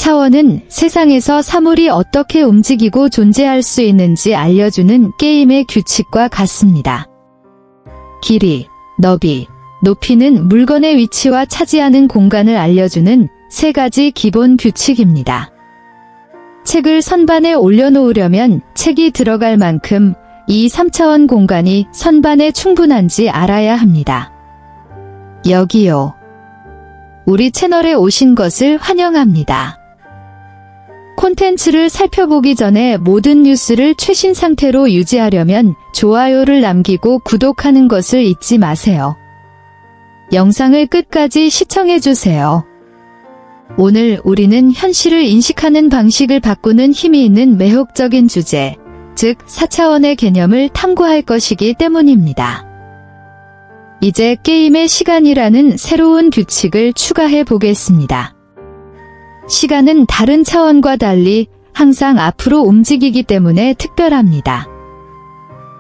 차원은 세상에서 사물이 어떻게 움직이고 존재할 수 있는지 알려주는 게임의 규칙과 같습니다. 길이, 너비, 높이는 물건의 위치와 차지하는 공간을 알려주는 세 가지 기본 규칙입니다. 책을 선반에 올려놓으려면 책이 들어갈 만큼 이 3차원 공간이 선반에 충분한지 알아야 합니다. 여기요. 우리 채널에 오신 것을 환영합니다. 콘텐츠를 살펴보기 전에 모든 뉴스를 최신 상태로 유지하려면 좋아요를 남기고 구독하는 것을 잊지 마세요. 영상을 끝까지 시청해주세요. 오늘 우리는 현실을 인식하는 방식을 바꾸는 힘이 있는 매혹적인 주제, 즉 4차원의 개념을 탐구할 것이기 때문입니다. 이제 게임의 시간이라는 새로운 규칙을 추가해 보겠습니다. 시간은 다른 차원과 달리 항상 앞으로 움직이기 때문에 특별합니다.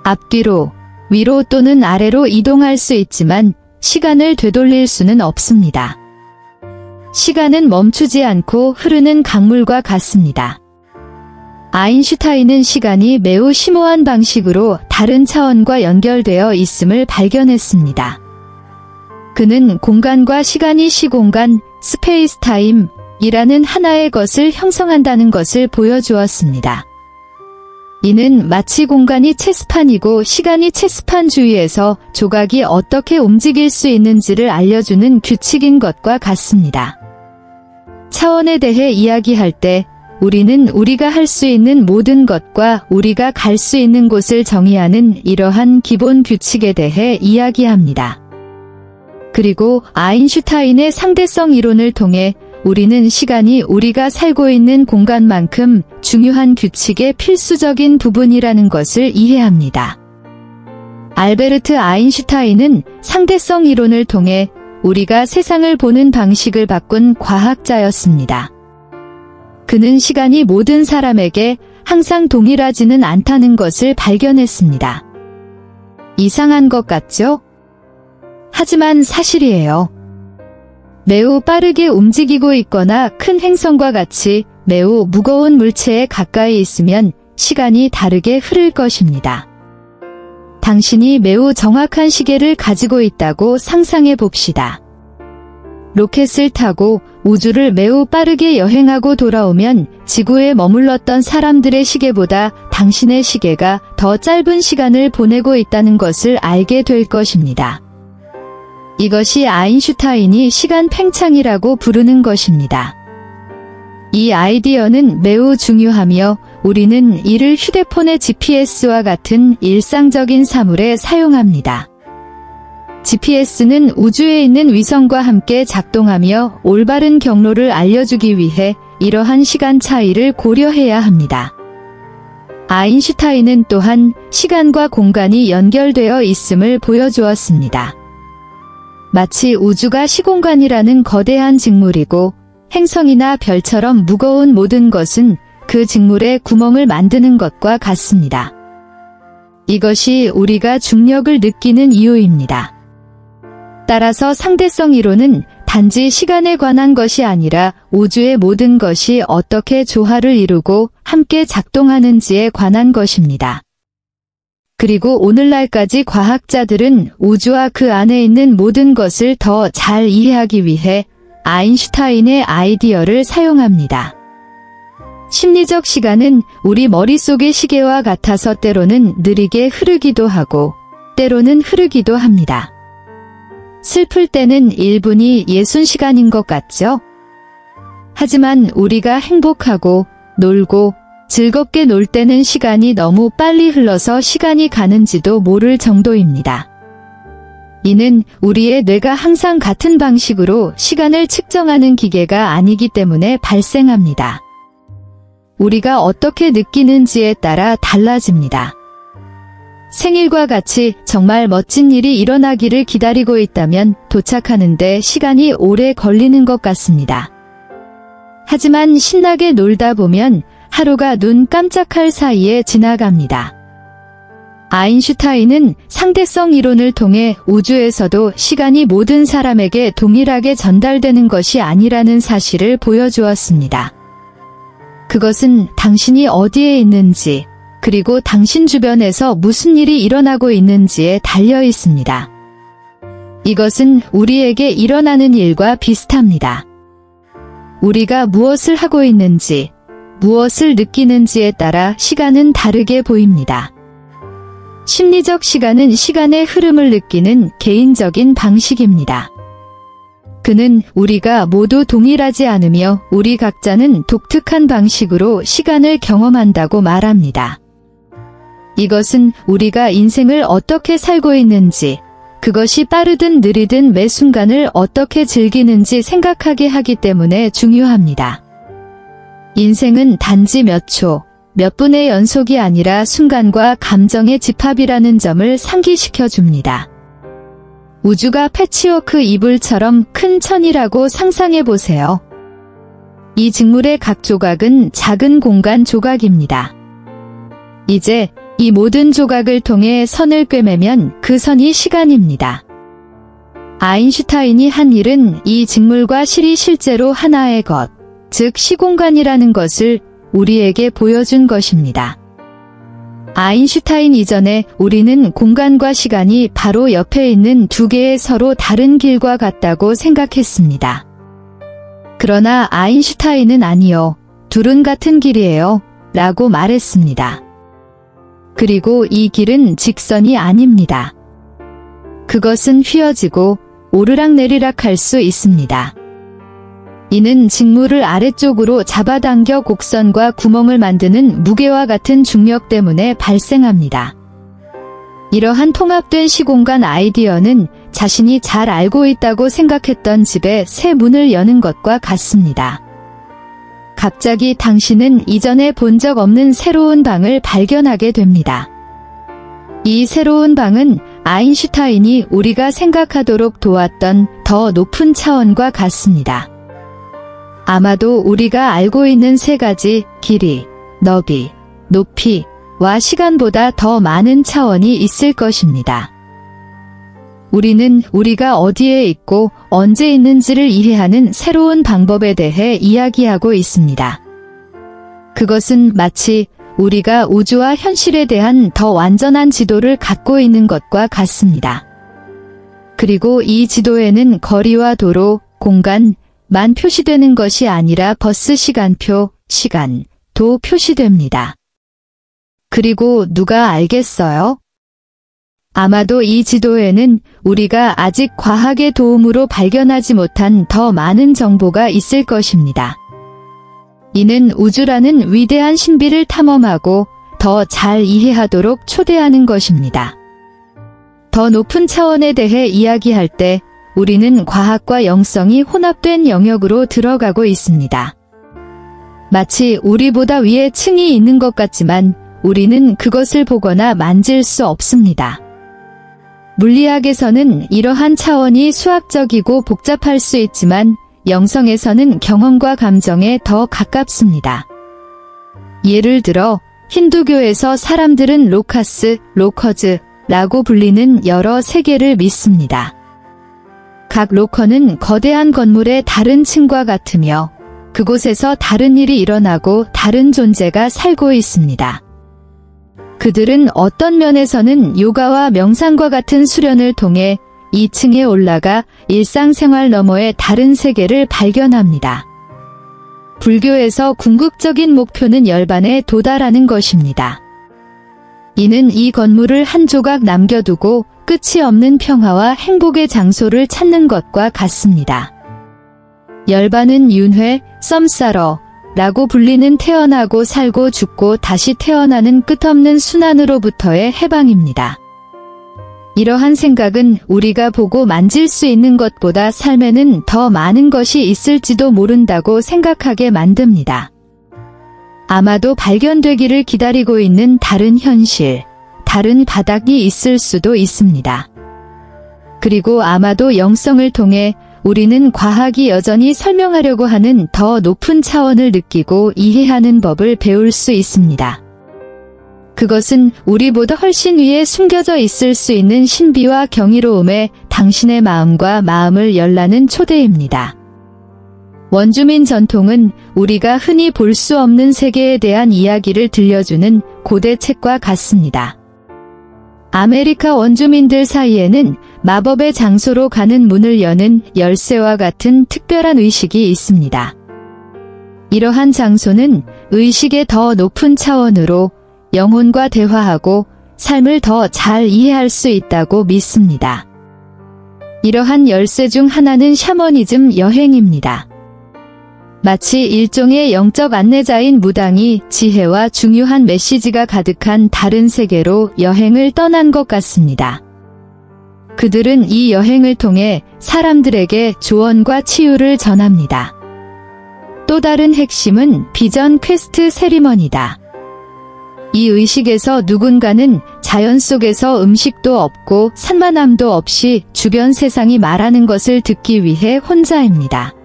앞뒤로, 위로 또는 아래로 이동할 수 있지만 시간을 되돌릴 수는 없습니다. 시간은 멈추지 않고 흐르는 강물과 같습니다. 아인슈타인은 시간이 매우 심오한 방식으로 다른 차원과 연결되어 있음을 발견했습니다. 그는 공간과 시간이 시공간, 스페이스-타임, 이라는 하나의 것을 형성한다는 것을 보여주었습니다. 이는 마치 공간이 체스판이고 시간이 체스판 주위에서 조각이 어떻게 움직일 수 있는지를 알려주는 규칙인 것과 같습니다. 차원에 대해 이야기할 때 우리는 우리가 할 수 있는 모든 것과 우리가 갈 수 있는 곳을 정의하는 이러한 기본 규칙에 대해 이야기합니다. 그리고 아인슈타인의 상대성 이론을 통해 우리는 시간이 우리가 살고 있는 공간만큼 중요한 규칙의 필수적인 부분이라는 것을 이해합니다. 알베르트 아인슈타인은 상대성 이론을 통해 우리가 세상을 보는 방식을 바꾼 과학자였습니다. 그는 시간이 모든 사람에게 항상 동일하지는 않다는 것을 발견했습니다. 이상한 것 같죠? 하지만 사실이에요. 매우 빠르게 움직이고 있거나 큰 행성과 같이 매우 무거운 물체에 가까이 있으면 시간이 다르게 흐를 것입니다. 당신이 매우 정확한 시계를 가지고 있다고 상상해 봅시다. 로켓을 타고 우주를 매우 빠르게 여행하고 돌아오면 지구에 머물렀던 사람들의 시계보다 당신의 시계가 더 짧은 시간을 보내고 있다는 것을 알게 될 것입니다. 이것이 아인슈타인이 시간 팽창이라고 부르는 것입니다. 이 아이디어는 매우 중요하며 우리는 이를 휴대폰의 GPS와 같은 일상적인 사물에 사용합니다. GPS는 우주에 있는 위성과 함께 작동하며 올바른 경로를 알려주기 위해 이러한 시간 차이를 고려해야 합니다. 아인슈타인은 또한 시간과 공간이 연결되어 있음을 보여주었습니다. 마치 우주가 시공간이라는 거대한 직물이고 행성이나 별처럼 무거운 모든 것은 그 직물에 구멍을 만드는 것과 같습니다. 이것이 우리가 중력을 느끼는 이유입니다. 따라서 상대성 이론은 단지 시간에 관한 것이 아니라 우주의 모든 것이 어떻게 조화를 이루고 함께 작동하는지에 관한 것입니다. 그리고 오늘날까지 과학자들은 우주와 그 안에 있는 모든 것을 더 잘 이해하기 위해 아인슈타인의 아이디어를 사용합니다. 심리적 시간은 우리 머릿속의 시계와 같아서 때로는 느리게 흐르기도 하고 때로는 흐르기도 합니다. 슬플 때는 1분이 60시간인 것 같죠? 하지만 우리가 행복하고 놀고 즐겁게 놀 때는 시간이 너무 빨리 흘러서 시간이 가는지도 모를 정도입니다. 이는 우리의 뇌가 항상 같은 방식으로 시간을 측정하는 기계가 아니기 때문에 발생합니다. 우리가 어떻게 느끼는지에 따라 달라집니다. 생일과 같이 정말 멋진 일이 일어나기를 기다리고 있다면 도착하는데 시간이 오래 걸리는 것 같습니다. 하지만 신나게 놀다 보면 하루가 눈 깜짝할 사이에 지나갑니다. 아인슈타인은 상대성 이론을 통해 우주에서도 시간이 모든 사람에게 동일하게 전달되는 것이 아니라는 사실을 보여주었습니다. 그것은 당신이 어디에 있는지, 그리고 당신 주변에서 무슨 일이 일어나고 있는지에 달려 있습니다. 이것은 우리에게 일어나는 일과 비슷합니다. 우리가 무엇을 하고 있는지, 무엇을 느끼는지에 따라 시간은 다르게 보입니다. 심리적 시간은 시간의 흐름을 느끼는 개인적인 방식입니다. 그는 우리가 모두 동일하지 않으며 우리 각자는 독특한 방식으로 시간을 경험한다고 말합니다. 이것은 우리가 인생을 어떻게 살고 있는지, 그것이 빠르든 느리든 매 순간을 어떻게 즐기는지 생각하게 하기 때문에 중요합니다. 인생은 단지 몇 초, 몇 분의 연속이 아니라 순간과 감정의 집합이라는 점을 상기시켜 줍니다. 우주가 패치워크 이불처럼 큰 천이라고 상상해 보세요. 이 직물의 각 조각은 작은 공간 조각입니다. 이제 이 모든 조각을 통해 선을 꿰매면 그 선이 시간입니다. 아인슈타인이 한 일은 이 직물과 실이 실제로 하나의 것, 즉 시공간이라는 것을 우리에게 보여준 것입니다. 아인슈타인 이전에 우리는 공간과 시간이 바로 옆에 있는 두 개의 서로 다른 길과 같다고 생각했습니다. 그러나 아인슈타인은 아니요, 둘은 같은 길이에요, 라고 말했습니다. 그리고 이 길은 직선이 아닙니다. 그것은 휘어지고 오르락내리락 할 수 있습니다. 이는 직물을 아래쪽으로 잡아당겨 곡선과 구멍을 만드는 무게와 같은 중력 때문에 발생합니다. 이러한 통합된 시공간 아이디어는 자신이 잘 알고 있다고 생각했던 집에 새 문을 여는 것과 같습니다. 갑자기 당신은 이전에 본 적 없는 새로운 방을 발견하게 됩니다. 이 새로운 방은 아인슈타인이 우리가 생각하도록 도왔던 더 높은 차원과 같습니다. 아마도 우리가 알고 있는 세 가지 길이, 너비, 높이와 시간보다 더 많은 차원이 있을 것입니다. 우리는 우리가 어디에 있고 언제 있는지를 이해하는 새로운 방법에 대해 이야기하고 있습니다. 그것은 마치 우리가 우주와 현실에 대한 더 완전한 지도를 갖고 있는 것과 같습니다. 그리고 이 지도에는 거리와 도로, 공간, 만 표시되는 것이 아니라 버스 시간표, 시간도 표시됩니다. 그리고 누가 알겠어요? 아마도 이 지도에는 우리가 아직 과학의 도움으로 발견하지 못한 더 많은 정보가 있을 것입니다. 이는 우주라는 위대한 신비를 탐험하고 더 잘 이해하도록 초대하는 것입니다. 더 높은 차원에 대해 이야기할 때 우리는 과학과 영성이 혼합된 영역으로 들어가고 있습니다. 마치 우리보다 위에 층이 있는 것 같지만 우리는 그것을 보거나 만질 수 없습니다. 물리학에서는 이러한 차원이 수학적이고 복잡할 수 있지만 영성에서는 경험과 감정에 더 가깝습니다. 예를 들어 힌두교에서 사람들은 로카스, 로커즈라고 불리는 여러 세계를 믿습니다. 각 로커는 거대한 건물의 다른 층과 같으며 그곳에서 다른 일이 일어나고 다른 존재가 살고 있습니다. 그들은 어떤 면에서는 요가와 명상과 같은 수련을 통해 2층에 올라가 일상생활 너머의 다른 세계를 발견합니다. 불교에서 궁극적인 목표는 열반에 도달하는 것입니다. 이는 이 건물을 한 조각 남겨두고 끝이 없는 평화와 행복의 장소를 찾는 것과 같습니다. 열반은 윤회, 썸사러라고 불리는 태어나고 살고 죽고 다시 태어나는 끝없는 순환으로부터의 해방입니다. 이러한 생각은 우리가 보고 만질 수 있는 것보다 삶에는 더 많은 것이 있을지도 모른다고 생각하게 만듭니다. 아마도 발견되기를 기다리고 있는 다른 현실, 다른 바닥이 있을 수도 있습니다. 그리고 아마도 영성을 통해 우리는 과학이 여전히 설명하려고 하는 더 높은 차원을 느끼고 이해하는 법을 배울 수 있습니다. 그것은 우리보다 훨씬 위에 숨겨져 있을 수 있는 신비와 경이로움에 당신의 마음과 마음을 열라는 초대입니다. 원주민 전통은 우리가 흔히 볼 수 없는 세계에 대한 이야기를 들려주는 고대 책과 같습니다. 아메리카 원주민들 사이에는 마법의 장소로 가는 문을 여는 열쇠와 같은 특별한 의식이 있습니다. 이러한 장소는 의식의 더 높은 차원으로 영혼과 대화하고 삶을 더 잘 이해할 수 있다고 믿습니다. 이러한 열쇠 중 하나는 샤머니즘 여행입니다. 마치 일종의 영적 안내자인 무당이 지혜와 중요한 메시지가 가득한 다른 세계로 여행을 떠난 것 같습니다. 그들은 이 여행을 통해 사람들에게 조언과 치유를 전합니다. 또 다른 핵심은 비전 퀘스트 세리머니다. 이 의식에서 누군가는 자연 속에서 음식도 없고 산만함도 없이 주변 세상이 말하는 것을 듣기 위해 혼자입니다.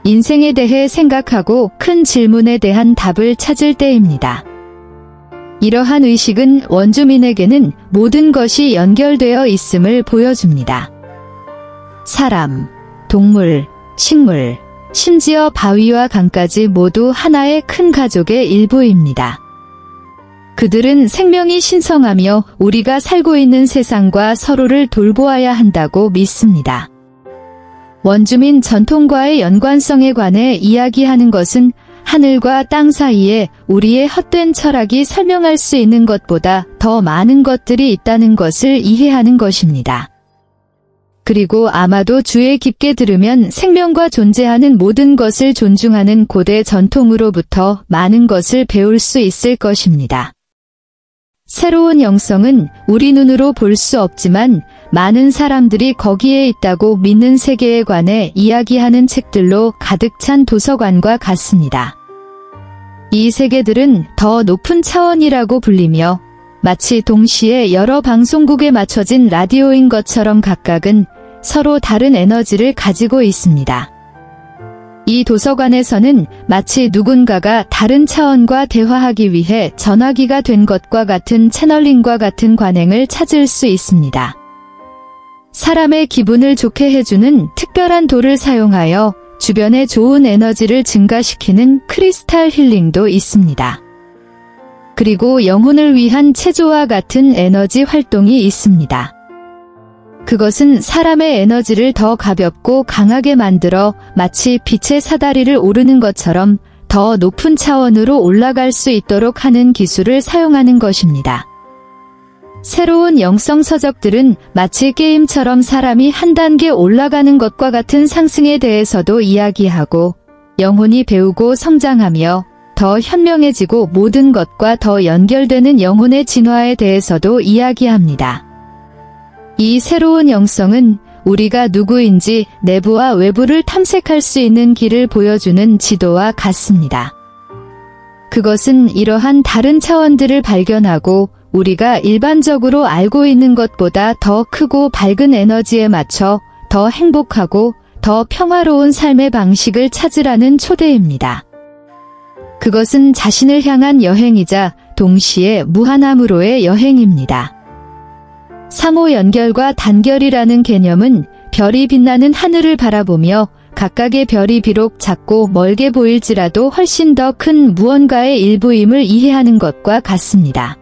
인생에 대해 생각하고 큰 질문에 대한 답을 찾을 때입니다. 이러한 의식은 원주민에게는 모든 것이 연결되어 있음을 보여줍니다. 사람, 동물, 식물, 심지어 바위와 강까지 모두 하나의 큰 가족의 일부입니다. 그들은 생명이 신성하며 우리가 살고 있는 세상과 서로를 돌보아야 한다고 믿습니다. 원주민 전통과의 연관성에 관해 이야기하는 것은 하늘과 땅 사이에 우리의 헛된 철학이 설명할 수 있는 것보다 더 많은 것들이 있다는 것을 이해하는 것입니다. 그리고 아마도 주의 깊게 들으면 생명과 존재하는 모든 것을 존중하는 고대 전통으로부터 많은 것을 배울 수 있을 것입니다. 새로운 영성은 우리 눈으로 볼 수 없지만 많은 사람들이 거기에 있다고 믿는 세계에 관해 이야기하는 책들로 가득 찬 도서관과 같습니다. 이 세계들은 더 높은 차원이라고 불리며 마치 동시에 여러 방송국에 맞춰진 라디오인 것처럼 각각은 서로 다른 에너지를 가지고 있습니다. 이 도서관에서는 마치 누군가가 다른 차원과 대화하기 위해 전화기가 된 것과 같은 채널링과 같은 관행을 찾을 수 있습니다. 사람의 기분을 좋게 해주는 특별한 돌을 사용하여 주변의 좋은 에너지를 증가시키는 크리스탈 힐링도 있습니다. 그리고 영혼을 위한 체조와 같은 에너지 활동이 있습니다. 그것은 사람의 에너지를 더 가볍고 강하게 만들어 마치 빛의 사다리를 오르는 것처럼 더 높은 차원으로 올라갈 수 있도록 하는 기술을 사용하는 것입니다. 새로운 영성 서적들은 마치 게임처럼 사람이 한 단계 올라가는 것과 같은 상승에 대해서도 이야기하고 영혼이 배우고 성장하며 더 현명해지고 모든 것과 더 연결되는 영혼의 진화에 대해서도 이야기합니다. 이 새로운 영성은 우리가 누구인지 내부와 외부를 탐색할 수 있는 길을 보여주는 지도와 같습니다. 그것은 이러한 다른 차원들을 발견하고 우리가 일반적으로 알고 있는 것보다 더 크고 밝은 에너지에 맞춰 더 행복하고 더 평화로운 삶의 방식을 찾으라는 초대입니다. 그것은 자신을 향한 여행이자 동시에 무한함으로의 여행입니다. 상호 연결과 단결이라는 개념은 별이 빛나는 하늘을 바라보며 각각의 별이 비록 작고 멀게 보일지라도 훨씬 더 큰 무언가의 일부임을 이해하는 것과 같습니다.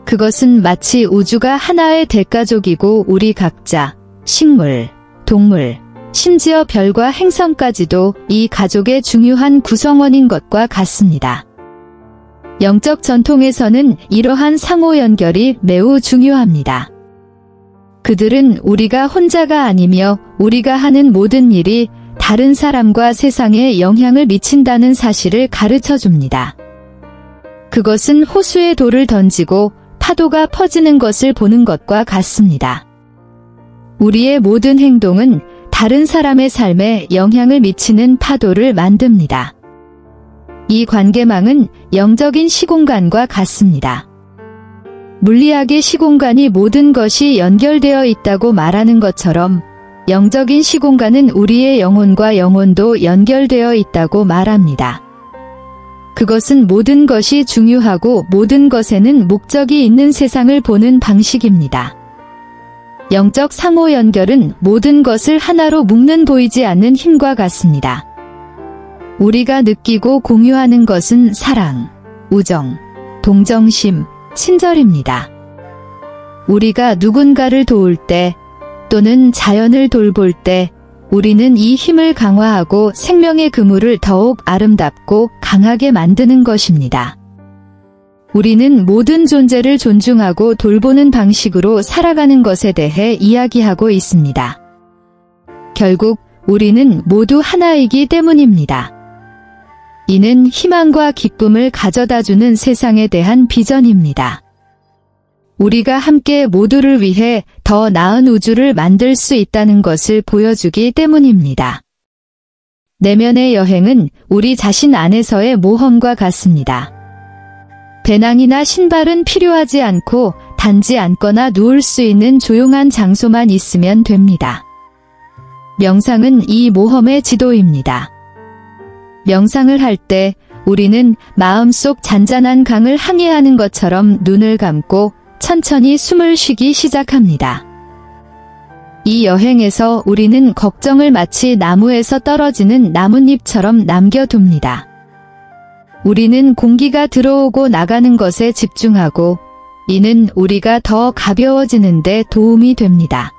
그것은 마치 우주가 하나의 대가족이고 우리 각자, 식물, 동물, 심지어 별과 행성까지도 이 가족의 중요한 구성원인 것과 같습니다. 영적 전통에서는 이러한 상호 연결이 매우 중요합니다. 그들은 우리가 혼자가 아니며 우리가 하는 모든 일이 다른 사람과 세상에 영향을 미친다는 사실을 가르쳐 줍니다. 그것은 호수에 돌을 던지고 파도가 퍼지는 것을 보는 것과 같습니다. 우리의 모든 행동은 다른 사람의 삶에 영향을 미치는 파도를 만듭니다. 이 관계망은 영적인 시공간과 같습니다. 물리학의 시공간이 모든 것이 연결되어 있다고 말하는 것처럼 영적인 시공간은 우리의 영혼과 영혼도 연결되어 있다고 말합니다. 그것은 모든 것이 중요하고 모든 것에는 목적이 있는 세상을 보는 방식입니다. 영적 상호 연결은 모든 것을 하나로 묶는 보이지 않는 힘과 같습니다. 우리가 느끼고 공유하는 것은 사랑, 우정, 동정심, 친절입니다. 우리가 누군가를 도울 때 또는 자연을 돌볼 때 우리는 이 힘을 강화하고 생명의 그물을 더욱 아름답고 강하게 만드는 것입니다. 우리는 모든 존재를 존중하고 돌보는 방식으로 살아가는 것에 대해 이야기하고 있습니다. 결국 우리는 모두 하나이기 때문입니다. 이는 희망과 기쁨을 가져다주는 세상에 대한 비전입니다. 우리가 함께 모두를 위해 더 나은 우주를 만들 수 있다는 것을 보여주기 때문입니다. 내면의 여행은 우리 자신 안에서의 모험과 같습니다. 배낭이나 신발은 필요하지 않고 단지 앉거나 누울 수 있는 조용한 장소만 있으면 됩니다. 명상은 이 모험의 지도입니다. 명상을 할 때 우리는 마음속 잔잔한 강을 항해하는 것처럼 눈을 감고 천천히 숨을 쉬기 시작합니다. 이 여행에서 우리는 걱정을 마치 나무에서 떨어지는 나뭇잎처럼 남겨둡니다. 우리는 공기가 들어오고 나가는 것에 집중하고 이는 우리가 더 가벼워지는 데 도움이 됩니다.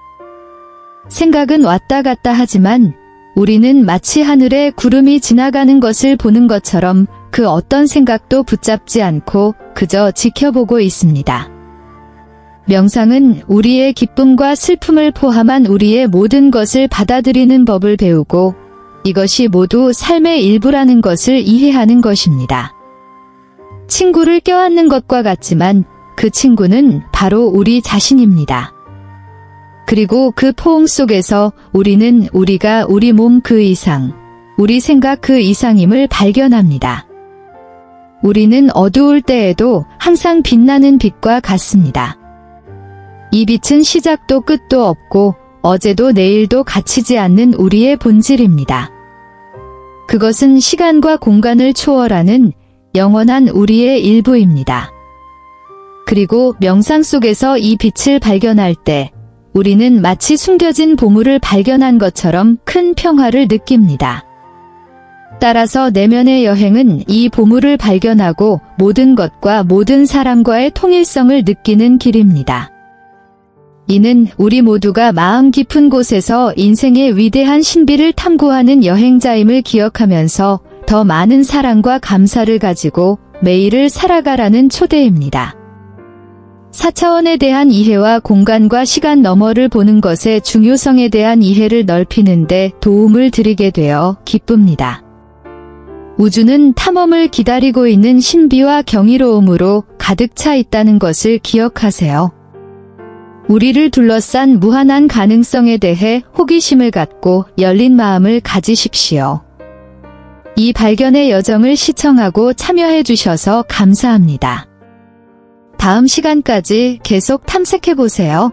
생각은 왔다 갔다 하지만 우리는 마치 하늘에 구름이 지나가는 것을 보는 것처럼 그 어떤 생각도 붙잡지 않고 그저 지켜보고 있습니다. 명상은 우리의 기쁨과 슬픔을 포함한 우리의 모든 것을 받아들이는 법을 배우고 이것이 모두 삶의 일부라는 것을 이해하는 것입니다. 친구를 껴안는 것과 같지만 그 친구는 바로 우리 자신입니다. 그리고 그 포옹 속에서 우리는 우리가 우리 몸 그 이상, 우리 생각 그 이상임을 발견합니다. 우리는 어두울 때에도 항상 빛나는 빛과 같습니다. 이 빛은 시작도 끝도 없고 어제도 내일도 갇히지 않는 우리의 본질입니다. 그것은 시간과 공간을 초월하는 영원한 우리의 일부입니다. 그리고 명상 속에서 이 빛을 발견할 때 우리는 마치 숨겨진 보물을 발견한 것처럼 큰 평화를 느낍니다. 따라서 내면의 여행은 이 보물을 발견하고 모든 것과 모든 사람과의 통일성을 느끼는 길입니다. 이는 우리 모두가 마음 깊은 곳에서 인생의 위대한 신비를 탐구하는 여행자임을 기억하면서 더 많은 사랑과 감사를 가지고 매일을 살아가라는 초대입니다. 4차원에 대한 이해와 공간과 시간 너머를 보는 것의 중요성에 대한 이해를 넓히는 데 도움을 드리게 되어 기쁩니다. 우주는 탐험을 기다리고 있는 신비와 경이로움으로 가득 차 있다는 것을 기억하세요. 우리를 둘러싼 무한한 가능성에 대해 호기심을 갖고 열린 마음을 가지십시오. 이 발견의 여정을 시청하고 참여해 주셔서 감사합니다. 다음 시간까지 계속 탐색해 보세요.